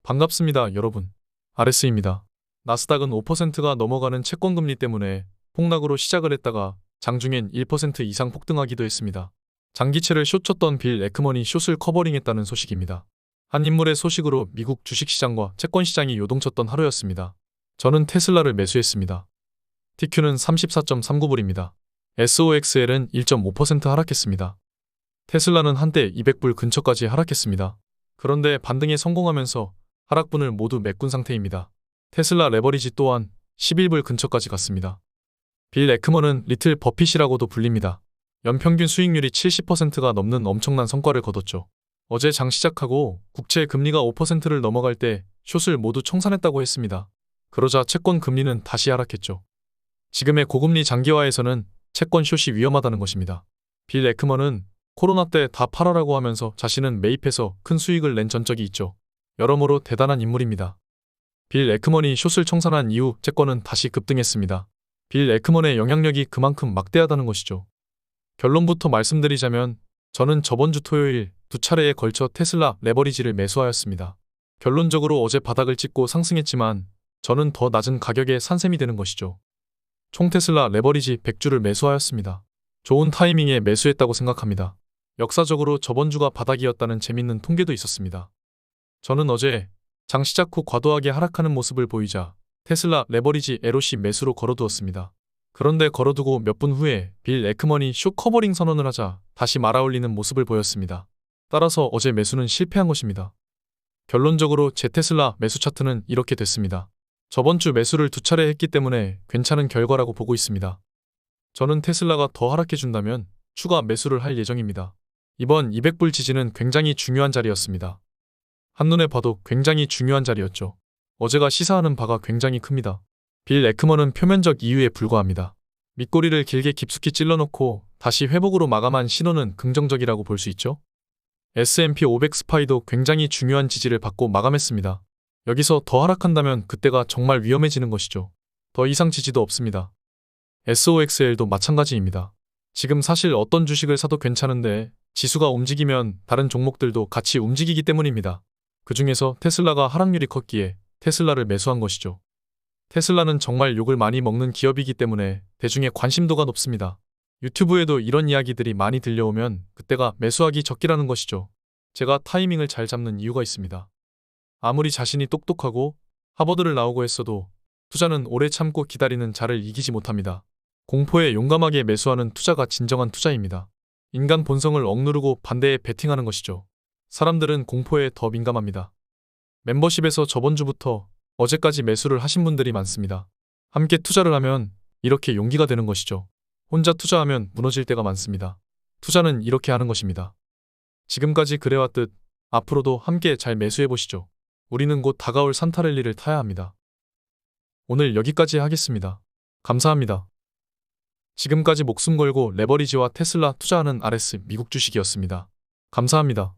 반갑습니다, 여러분. RS입니다. 나스닥은 5%가 넘어가는 채권금리 때문에 폭락으로 시작을 했다가 장중엔 1% 이상 폭등하기도 했습니다. 장기채를 숏쳤던 빌 에크먼이 숏을 커버링했다는 소식입니다. 한 인물의 소식으로 미국 주식시장과 채권시장이 요동쳤던 하루였습니다. 저는 테슬라를 매수했습니다. TQ는 34.39불입니다. SOXL은 1.5% 하락했습니다. 테슬라는 한때 200불 근처까지 하락했습니다. 그런데 반등에 성공하면서 하락분을 모두 메꾼 상태입니다. 테슬라 레버리지 또한 11불 근처까지 갔습니다. 빌 에크먼은 리틀 버핏이라고도 불립니다. 연평균 수익률이 70%가 넘는 엄청난 성과를 거뒀죠. 어제 장 시작하고 국채 금리가 5%를 넘어갈 때 숏을 모두 청산했다고 했습니다. 그러자 채권 금리는 다시 하락했죠. 지금의 고금리 장기화에서는 채권 숏이 위험하다는 것입니다. 빌 에크먼은 코로나 때 다 팔아라고 하면서 자신은 매입해서 큰 수익을 낸 전적이 있죠. 여러모로 대단한 인물입니다. 빌 에크먼이 숏을 청산한 이후 채권은 다시 급등했습니다. 빌 에크먼의 영향력이 그만큼 막대하다는 것이죠. 결론부터 말씀드리자면 저는 저번 주 토요일 두 차례에 걸쳐 테슬라 레버리지를 매수하였습니다. 결론적으로 어제 바닥을 찍고 상승했지만 저는 더 낮은 가격에 산셈이 되는 것이죠. 총 테슬라 레버리지 100주를 매수하였습니다. 좋은 타이밍에 매수했다고 생각합니다. 역사적으로 저번 주가 바닥이었다는 재밌는 통계도 있었습니다. 저는 어제 장 시작 후 과도하게 하락하는 모습을 보이자 테슬라 레버리지 LOC 매수로 걸어두었습니다. 그런데 걸어두고 몇 분 후에 빌 에크먼이 숏 커버링 선언을 하자 다시 말아올리는 모습을 보였습니다. 따라서 어제 매수는 실패한 것입니다. 결론적으로 제 테슬라 매수 차트는 이렇게 됐습니다. 저번 주 매수를 두 차례 했기 때문에 괜찮은 결과라고 보고 있습니다. 저는 테슬라가 더 하락해준다면 추가 매수를 할 예정입니다. 이번 200불 지지는 굉장히 중요한 자리였습니다. 한눈에 봐도 굉장히 중요한 자리였죠. 어제가 시사하는 바가 굉장히 큽니다. 빌 에크먼은 표면적 이유에 불과합니다. 밑꼬리를 길게 깊숙이 찔러놓고 다시 회복으로 마감한 신호는 긍정적이라고 볼 수 있죠. S&P 500 스파이도 굉장히 중요한 지지를 받고 마감했습니다. 여기서 더 하락한다면 그때가 정말 위험해지는 것이죠. 더 이상 지지도 없습니다. SOXL도 마찬가지입니다. 지금 사실 어떤 주식을 사도 괜찮은데 지수가 움직이면 다른 종목들도 같이 움직이기 때문입니다. 그 중에서 테슬라가 하락률이 컸기에 테슬라를 매수한 것이죠. 테슬라는 정말 욕을 많이 먹는 기업이기 때문에 대중의 관심도가 높습니다. 유튜브에도 이런 이야기들이 많이 들려오면 그때가 매수하기 적기라는 것이죠. 제가 타이밍을 잘 잡는 이유가 있습니다. 아무리 자신이 똑똑하고 하버드를 나오고 했어도 투자는 오래 참고 기다리는 자를 이기지 못합니다. 공포에 용감하게 매수하는 투자가 진정한 투자입니다. 인간 본성을 억누르고 반대에 베팅하는 것이죠. 사람들은 공포에 더 민감합니다. 멤버십에서 저번 주부터 어제까지 매수를 하신 분들이 많습니다. 함께 투자를 하면 이렇게 용기가 되는 것이죠. 혼자 투자하면 무너질 때가 많습니다. 투자는 이렇게 하는 것입니다. 지금까지 그래왔듯 앞으로도 함께 잘 매수해보시죠. 우리는 곧 다가올 산타랠리를 타야 합니다. 오늘 여기까지 하겠습니다. 감사합니다. 지금까지 목숨 걸고 레버리지와 테슬라 투자하는 RS 미국 주식이었습니다. 감사합니다.